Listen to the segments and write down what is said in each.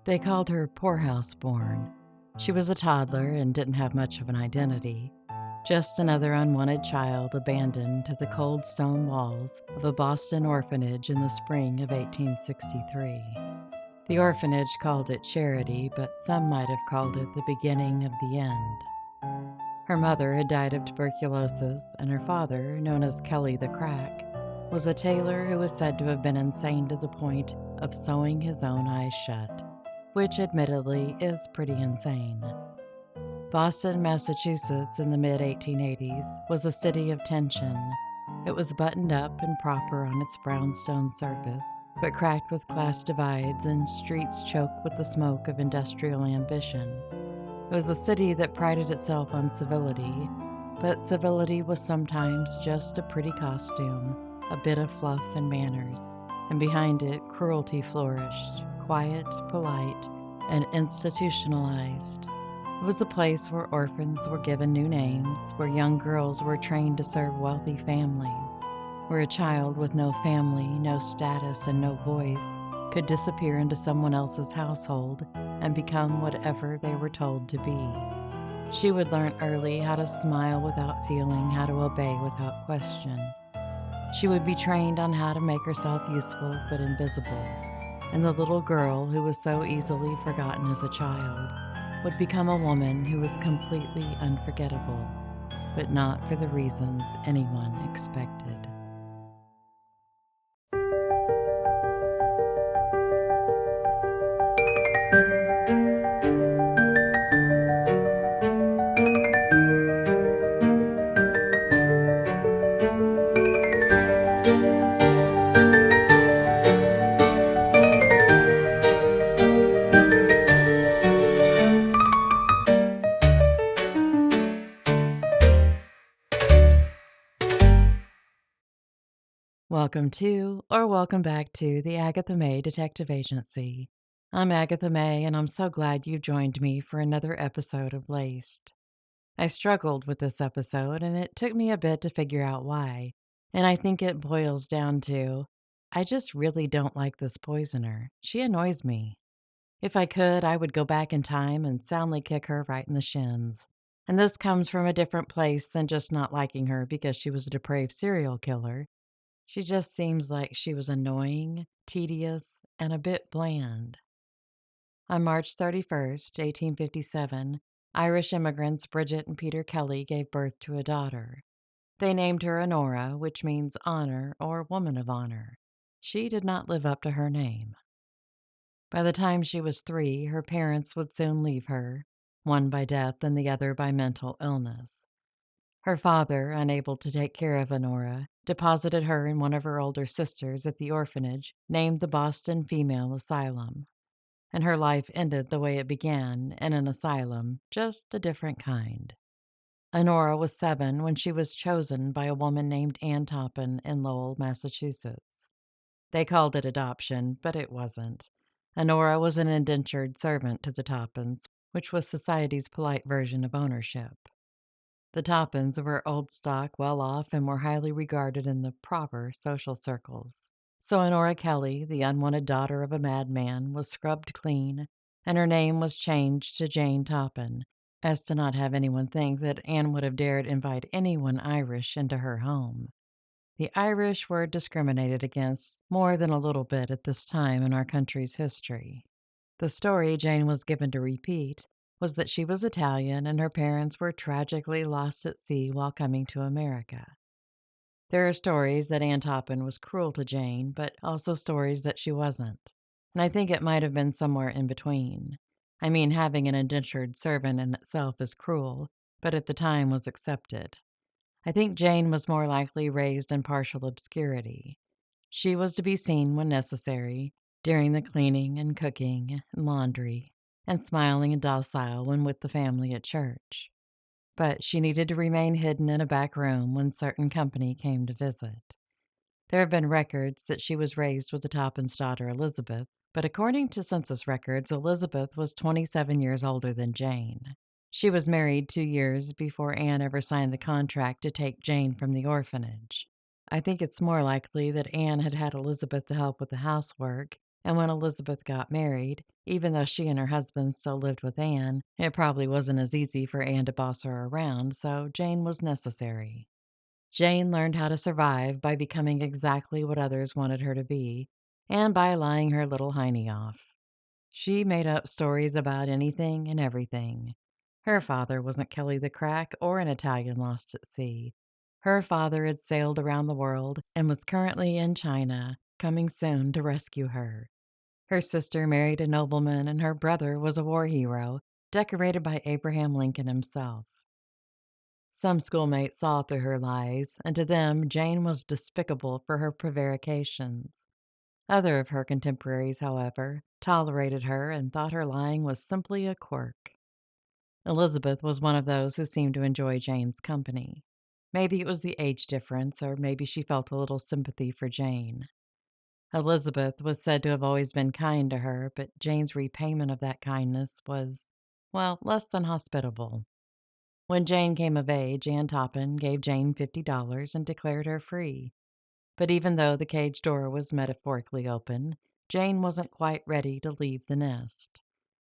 They called her poorhouse born. She was a toddler and didn't have much of an identity, just another unwanted child abandoned to the cold stone walls of a Boston orphanage in the spring of 1863. The orphanage called it charity, but some might have called it the beginning of the end. Her mother had died of tuberculosis, and her father, known as Kelly the Crack, was a tailor who was said to have been insane to the point of sewing his own eyes shut, which admittedly is pretty insane. Boston, Massachusetts in the mid-1880s was a city of tension. It was buttoned up and proper on its brownstone surface, but cracked with class divides and streets choked with the smoke of industrial ambition. It was a city that prided itself on civility, but civility was sometimes just a pretty costume, a bit of fluff and manners, and behind it cruelty flourished, quiet, polite, and institutionalized. It was a place where orphans were given new names, where young girls were trained to serve wealthy families, where a child with no family, no status, and no voice could disappear into someone else's household and become whatever they were told to be. She would learn early how to smile without feeling, how to obey without question. She would be trained on how to make herself useful but invisible, and the little girl who was so easily forgotten as a child would become a woman who was completely unforgettable, but not for the reasons anyone expected. Welcome to, or welcome back to, the Agatha May Detective Agency. I'm Agatha May, and I'm so glad you joined me for another episode of Laced. I struggled with this episode, and it took me a bit to figure out why. And I think it boils down to, I just really don't like this poisoner. She annoys me. If I could, I would go back in time and soundly kick her right in the shins. And this comes from a different place than just not liking her because she was a depraved serial killer. She just seems like she was annoying, tedious, and a bit bland. On March 31st, 1857, Irish immigrants Bridget and Peter Kelly gave birth to a daughter. They named her Honora, which means honor or woman of honor. She did not live up to her name. By the time she was 3, her parents would soon leave her, one by death and the other by mental illness. Her father, unable to take care of Honora, deposited her in one of her older sisters at the orphanage named the Boston Female Asylum. And her life ended the way it began, in an asylum, just a different kind. Honora was 7 when she was chosen by a woman named Jane Toppan in Lowell, Massachusetts. They called it adoption, but it wasn't. Honora was an indentured servant to the Toppans, which was society's polite version of ownership. The Toppans were old stock, well off, and were highly regarded in the proper social circles. So Honora Kelly, the unwanted daughter of a madman, was scrubbed clean, and her name was changed to Jane Toppan, as to not have anyone think that Anne would have dared invite anyone Irish into her home. The Irish were discriminated against more than a little bit at this time in our country's history. The story Jane was given to repeat was that she was Italian and her parents were tragically lost at sea while coming to America. There are stories that Anne Toppan was cruel to Jane, but also stories that she wasn't. And I think it might have been somewhere in between. I mean, having an indentured servant in itself is cruel, but at the time was accepted. I think Jane was more likely raised in partial obscurity. She was to be seen when necessary, during the cleaning and cooking and laundry, and smiling and docile when with the family at church. But she needed to remain hidden in a back room when certain company came to visit. There have been records that she was raised with the Toppin's daughter Elizabeth, but according to census records, Elizabeth was 27 years older than Jane. She was married 2 years before Anne ever signed the contract to take Jane from the orphanage. I think it's more likely that Anne had had Elizabeth to help with the housework, And when Elizabeth got married, even though she and her husband still lived with Anne, it probably wasn't as easy for Anne to boss her around, so Jane was necessary. Jane learned how to survive by becoming exactly what others wanted her to be, and by lying her little hiney off. She made up stories about anything and everything. Her father wasn't Kelly the Crack or an Italian lost at sea. Her father had sailed around the world and was currently in China, coming soon to rescue her. Her sister married a nobleman, and her brother was a war hero, decorated by Abraham Lincoln himself. Some schoolmates saw through her lies, and to them, Jane was despicable for her prevarications. Other of her contemporaries, however, tolerated her and thought her lying was simply a quirk. Elizabeth was one of those who seemed to enjoy Jane's company. Maybe it was the age difference, or maybe she felt a little sympathy for Jane. Elizabeth was said to have always been kind to her, but Jane's repayment of that kindness was, well, less than hospitable. When Jane came of age, Jane Toppan gave Jane $50 and declared her free. But even though the cage door was metaphorically open, Jane wasn't quite ready to leave the nest.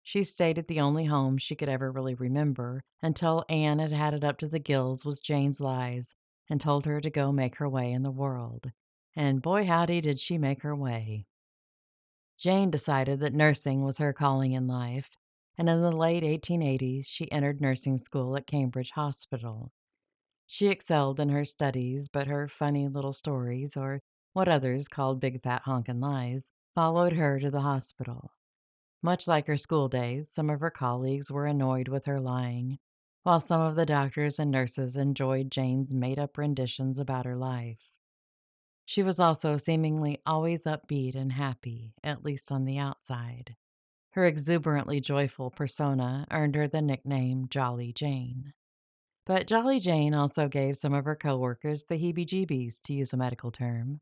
She stayed at the only home she could ever really remember until Anne had had it up to the gills with Jane's lies and told her to go make her way in the world. And boy howdy did she make her way. Jane decided that nursing was her calling in life, and in the late 1880s she entered nursing school at Cambridge Hospital. She excelled in her studies, but her funny little stories, or what others called big fat honkin' lies, followed her to the hospital. Much like her school days, some of her colleagues were annoyed with her lying, while some of the doctors and nurses enjoyed Jane's made-up renditions about her life. She was also seemingly always upbeat and happy, at least on the outside. Her exuberantly joyful persona earned her the nickname Jolly Jane. But Jolly Jane also gave some of her coworkers the heebie-jeebies, to use a medical term.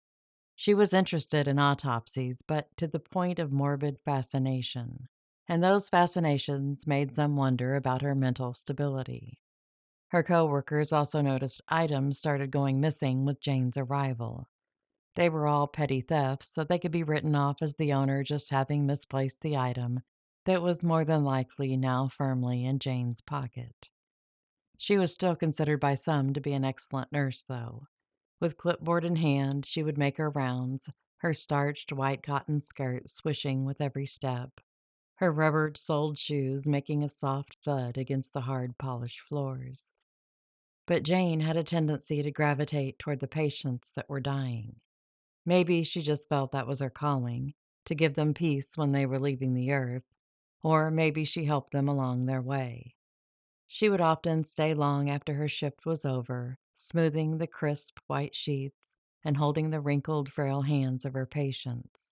She was interested in autopsies, but to the point of morbid fascination. And those fascinations made some wonder about her mental stability. Her coworkers also noticed items started going missing with Jane's arrival. They were all petty thefts, so they could be written off as the owner just having misplaced the item that was more than likely now firmly in Jane's pocket. She was still considered by some to be an excellent nurse, though. With clipboard in hand, she would make her rounds, her starched white cotton skirt swishing with every step, her rubber-soled shoes making a soft thud against the hard, polished floors. But Jane had a tendency to gravitate toward the patients that were dying. Maybe she just felt that was her calling, to give them peace when they were leaving the earth, or maybe she helped them along their way. She would often stay long after her shift was over, smoothing the crisp white sheets and holding the wrinkled, frail hands of her patients.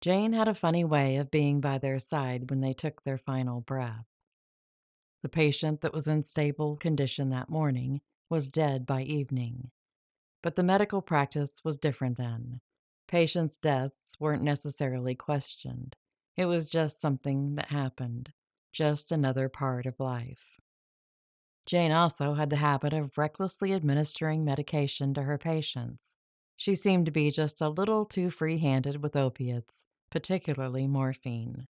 Jane had a funny way of being by their side when they took their final breath. The patient that was in stable condition that morning was dead by evening. But the medical practice was different then. Patients' deaths weren't necessarily questioned. It was just something that happened, just another part of life. Jane also had the habit of recklessly administering medication to her patients. She seemed to be just a little too free-handed with opiates, particularly morphine.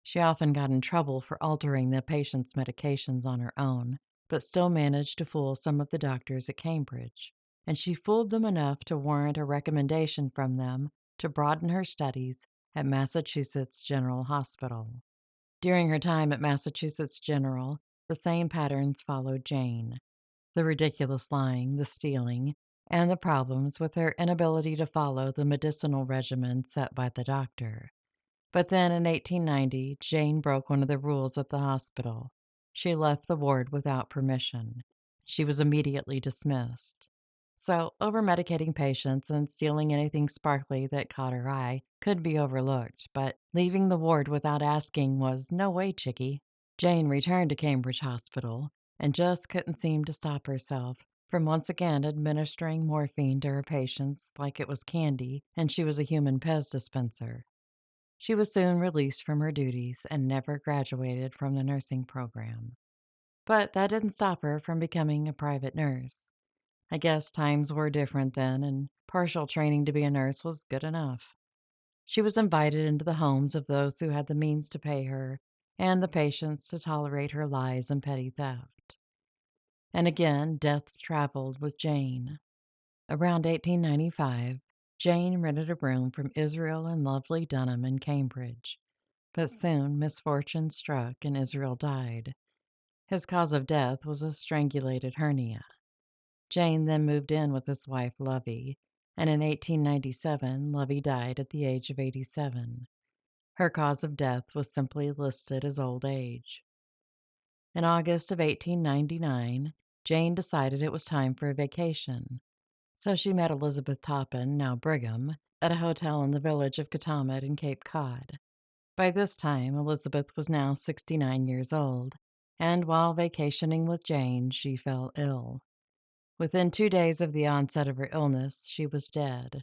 She often got in trouble for altering the patient's medications on her own, but still managed to fool some of the doctors at Cambridge. And she fooled them enough to warrant a recommendation from them to broaden her studies at Massachusetts General Hospital. During her time at Massachusetts General, the same patterns followed Jane: the ridiculous lying, the stealing, and the problems with her inability to follow the medicinal regimen set by the doctor. But then in 1890, Jane broke one of the rules at the hospital. She left the ward without permission. She was immediately dismissed. So, over-medicating patients and stealing anything sparkly that caught her eye could be overlooked, but leaving the ward without asking was no way, chickie. Jane returned to Cambridge Hospital and just couldn't seem to stop herself from once again administering morphine to her patients like it was candy and she was a human Pez dispenser. She was soon released from her duties and never graduated from the nursing program. But that didn't stop her from becoming a private nurse. I guess times were different then, and partial training to be a nurse was good enough. She was invited into the homes of those who had the means to pay her and the patience to tolerate her lies and petty theft. And again, deaths traveled with Jane. Around 1895, Jane rented a room from Israel and Lovely Dunham in Cambridge, but soon misfortune struck and Israel died. His cause of death was a strangulated hernia. Jane then moved in with his wife Lovey, and in 1897, Lovey died at the age of 87. Her cause of death was simply listed as old age. In August of 1899, Jane decided it was time for a vacation, so she met Elizabeth Toppin, now Brigham, at a hotel in the village of Katamet in Cape Cod. By this time, Elizabeth was now 69 years old, and while vacationing with Jane, she fell ill. Within 2 days of the onset of her illness, she was dead.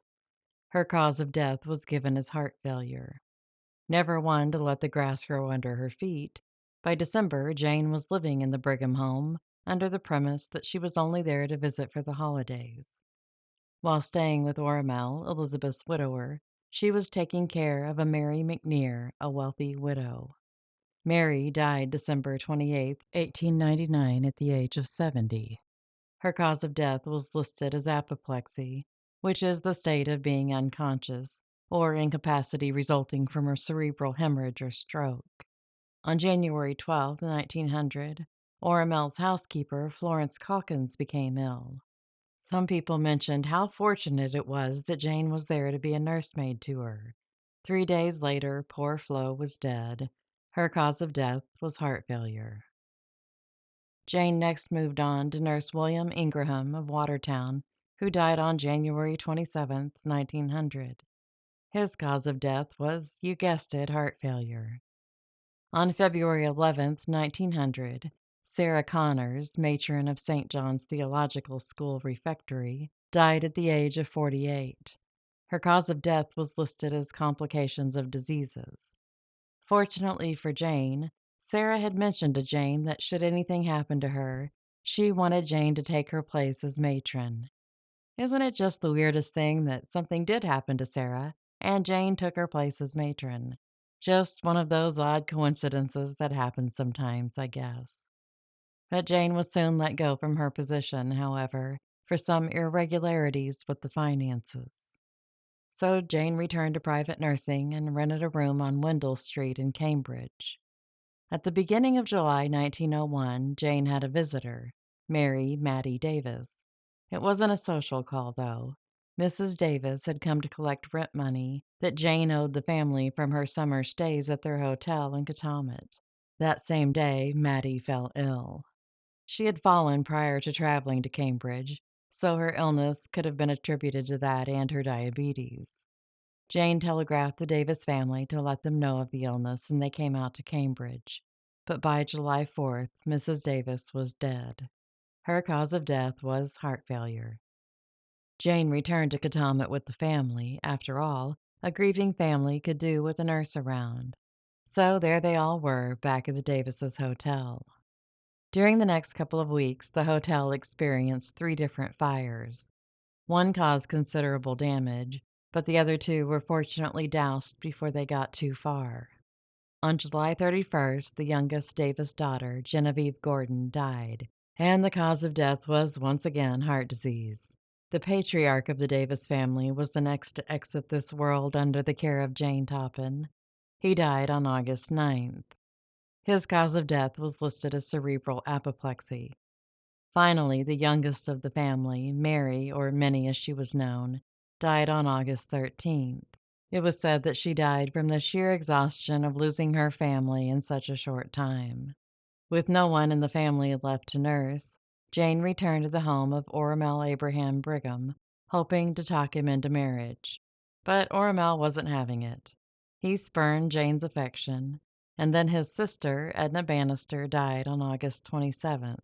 Her cause of death was given as heart failure. Never one to let the grass grow under her feet, by December, Jane was living in the Brigham home under the premise that she was only there to visit for the holidays. While staying with Ormel, Elizabeth's widower, she was taking care of a Mary McNear, a wealthy widow. Mary died December 28, 1899, at the age of 70. Her cause of death was listed as apoplexy, which is the state of being unconscious or incapacity resulting from a cerebral hemorrhage or stroke. On January 12, 1900, Ormel's housekeeper, Florence Calkins, became ill. Some people mentioned how fortunate it was that Jane was there to be a nursemaid to her. 3 days later, poor Flo was dead. Her cause of death was heart failure. Jane next moved on to nurse William Ingraham of Watertown, who died on January 27, 1900. His cause of death was, you guessed it, heart failure. On February 11, 1900, Sarah Connors, matron of St. John's Theological School Refectory, died at the age of 48. Her cause of death was listed as complications of diseases. Fortunately for Jane, Sarah had mentioned to Jane that should anything happen to her, she wanted Jane to take her place as matron. Isn't it just the weirdest thing that something did happen to Sarah, and Jane took her place as matron? Just one of those odd coincidences that happen sometimes, I guess. But Jane was soon let go from her position, however, for some irregularities with the finances. So Jane returned to private nursing and rented a room on Wendell Street in Cambridge. At the beginning of July 1901, Jane had a visitor, Mary Mattie Davis. It wasn't a social call, though. Mrs. Davis had come to collect rent money that Jane owed the family from her summer stays at their hotel in Katamet. That same day, Mattie fell ill. She had fallen prior to traveling to Cambridge, so her illness could have been attributed to that and her diabetes. Jane telegraphed the Davis family to let them know of the illness, and they came out to Cambridge. But by July 4th, Mrs. Davis was dead. Her cause of death was heart failure. Jane returned to Katamet with the family. After all, a grieving family could do with a nurse around. So there they all were, back at the Davises' hotel. During the next couple of weeks, the hotel experienced 3 different fires. One caused considerable damage, but the other 2 were fortunately doused before they got too far. On July 31st, the youngest Davis daughter, Genevieve Gordon, died, and the cause of death was once again heart disease. The patriarch of the Davis family was the next to exit this world under the care of Jane Toppan. He died on August 9th. His cause of death was listed as cerebral apoplexy. Finally, the youngest of the family, Mary, or Minnie as she was known, died on August 13th. It was said that she died from the sheer exhaustion of losing her family in such a short time. With no one in the family left to nurse, Jane returned to the home of Ormel Abraham Brigham, hoping to talk him into marriage. But Ormel wasn't having it. He spurned Jane's affection, and then his sister, Edna Bannister, died on August 27th.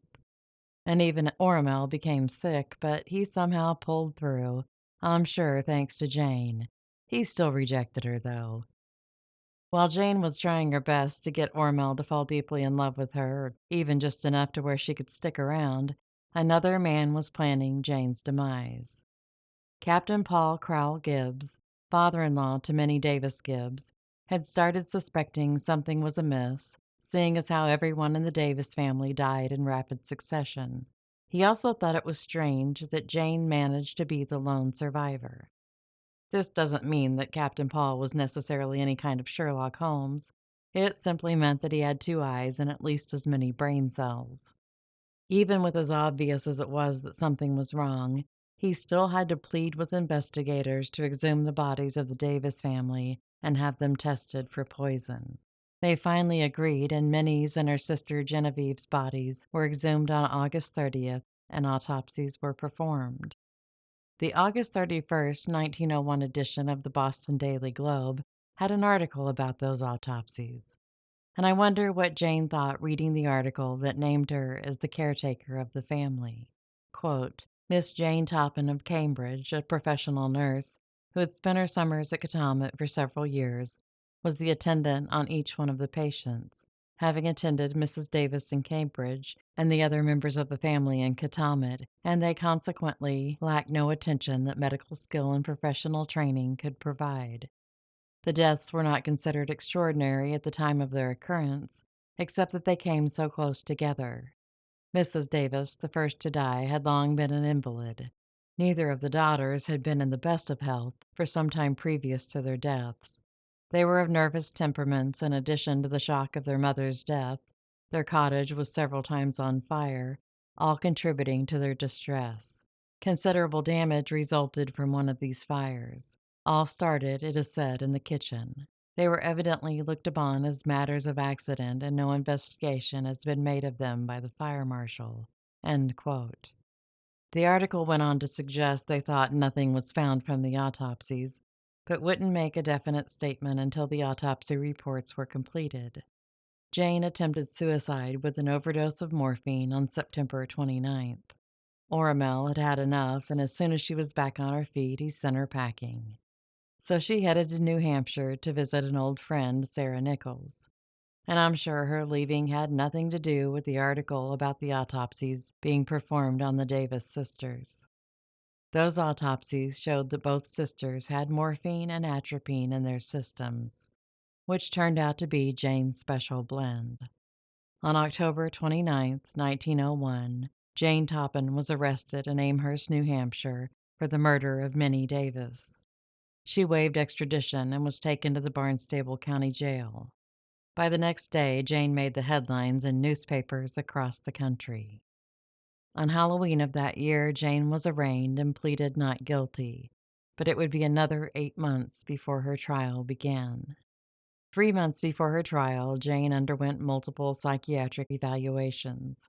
And even Ormel became sick, but he somehow pulled through, I'm sure thanks to Jane. He still rejected her, though. While Jane was trying her best to get Ormel to fall deeply in love with her, or even just enough to where she could stick around, another man was planning Jane's demise. Captain Paul Crowell Gibbs, father-in-law to Minnie Davis Gibbs, had started suspecting something was amiss, seeing as how everyone in the Davis family died in rapid succession. He also thought it was strange that Jane managed to be the lone survivor. This doesn't mean that Captain Paul was necessarily any kind of Sherlock Holmes. It simply meant that he had two eyes and at least as many brain cells. Even with as obvious as it was that something was wrong, he still had to plead with investigators to exhume the bodies of the Davis family and have them tested for poison. They finally agreed, and Minnie's and her sister Genevieve's bodies were exhumed on August 30th, and autopsies were performed. The August 31st, 1901 edition of the Boston Daily Globe had an article about those autopsies. And I wonder what Jane thought reading the article that named her as the caretaker of the family. Quote, Miss Jane Toppan of Cambridge, a professional nurse who had spent her summers at Katamet for several years, was the attendant on each one of the patients. Having attended Mrs. Davis in Cambridge and the other members of the family in Katamet, and they consequently lacked no attention that medical skill and professional training could provide. The deaths were not considered extraordinary at the time of their occurrence, except that they came so close together. Mrs. Davis, the first to die, had long been an invalid. Neither of the daughters had been in the best of health for some time previous to their deaths. They were of nervous temperaments in addition to the shock of their mother's death. Their cottage was several times on fire, all contributing to their distress. Considerable damage resulted from one of these fires. All started, it is said, in the kitchen. They were evidently looked upon as matters of accident, and no investigation has been made of them by the fire marshal. End quote. The article went on to suggest they thought nothing was found from the autopsies, but wouldn't make a definite statement until the autopsy reports were completed. Jane attempted suicide with an overdose of morphine on September 29th. Oramel had had enough, and as soon as she was back on her feet, he sent her packing. So she headed to New Hampshire to visit an old friend, Sarah Nichols. And I'm sure her leaving had nothing to do with the article about the autopsies being performed on the Davis sisters. Those autopsies showed that both sisters had morphine and atropine in their systems, which turned out to be Jane's special blend. On October 29, 1901, Jane Toppan was arrested in Amherst, New Hampshire, for the murder of Minnie Davis. She waived extradition and was taken to the Barnstable County Jail. By the next day, Jane made the headlines in newspapers across the country. On Halloween of that year, Jane was arraigned and pleaded not guilty, but it would be another 8 months before her trial began. 3 months before her trial, Jane underwent multiple psychiatric evaluations.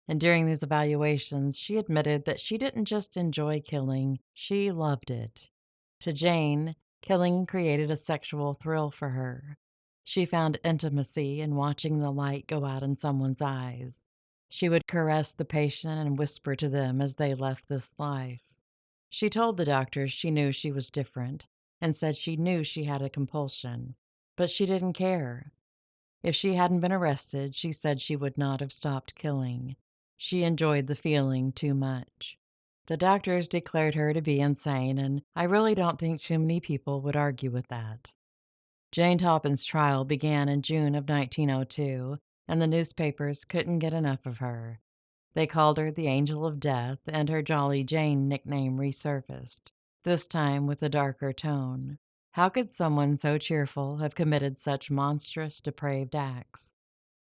And during these evaluations, she admitted that she didn't just enjoy killing, she loved it. To Jane, killing created a sexual thrill for her. She found intimacy in watching the light go out in someone's eyes. She would caress the patient and whisper to them as they left this life. She told the doctors she knew she was different and said she knew she had a compulsion, but she didn't care. If she hadn't been arrested, she said she would not have stopped killing. She enjoyed the feeling too much. The doctors declared her to be insane, and I really don't think too many people would argue with that. Jane Toppan's trial began in June of 1902, and the newspapers couldn't get enough of her. They called her the Angel of Death, and her Jolly Jane nickname resurfaced, this time with a darker tone. How could someone so cheerful have committed such monstrous, depraved acts?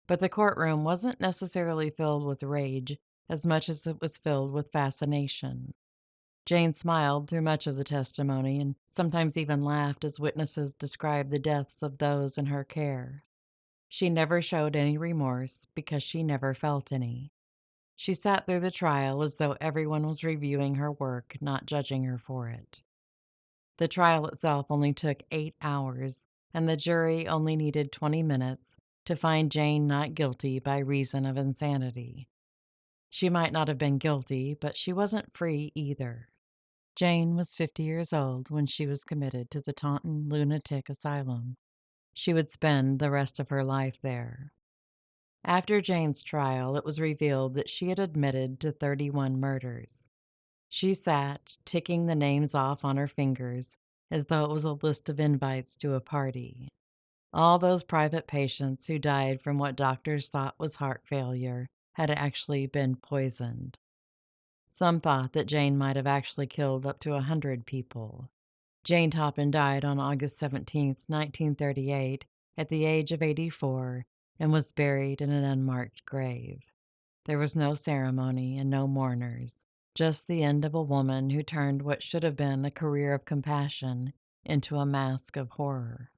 But the courtroom wasn't necessarily filled with rage as much as it was filled with fascination. Jane smiled through much of the testimony and sometimes even laughed as witnesses described the deaths of those in her care. She never showed any remorse because she never felt any. She sat through the trial as though everyone was reviewing her work, not judging her for it. The trial itself only took 8 hours, and the jury only needed 20 minutes to find Jane not guilty by reason of insanity. She might not have been guilty, but she wasn't free either. Jane was 50 years old when she was committed to the Taunton Lunatic Asylum. She would spend the rest of her life there. After Jane's trial, it was revealed that she had admitted to 31 murders. She sat, ticking the names off on her fingers, as though it was a list of invites to a party. All those private patients who died from what doctors thought was heart failure had actually been poisoned. Some thought that Jane might have actually killed up to 100 people. Jane Toppan died on August 17, 1938, at the age of 84, and was buried in an unmarked grave. There was no ceremony and no mourners, just the end of a woman who turned what should have been a career of compassion into a mask of horror.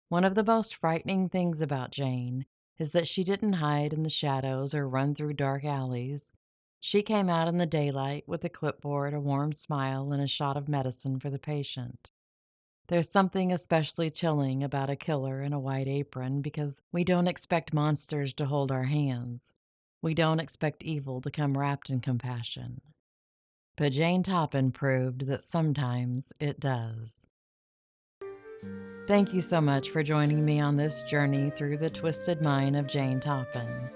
One of the most frightening things about Jane is that she didn't hide in the shadows or run through dark alleys. She came out in the daylight with a clipboard, a warm smile, and a shot of medicine for the patient. There's something especially chilling about a killer in a white apron because we don't expect monsters to hold our hands. We don't expect evil to come wrapped in compassion. But Jane Toppan proved that sometimes it does. Thank you so much for joining me on this journey through the twisted mind of Jane Toppan.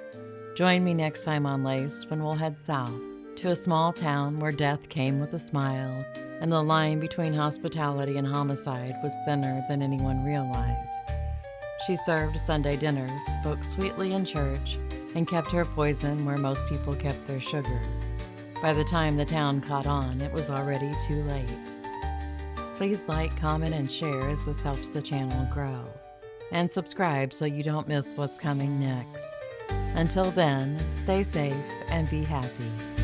Join me next time on Lace when we'll head south to a small town where death came with a smile and the line between hospitality and homicide was thinner than anyone realized. She served Sunday dinners, spoke sweetly in church, and kept her poison where most people kept their sugar. By the time the town caught on, it was already too late. Please like, comment, and share as this helps the channel grow. And subscribe so you don't miss what's coming next. Until then, stay safe and be happy.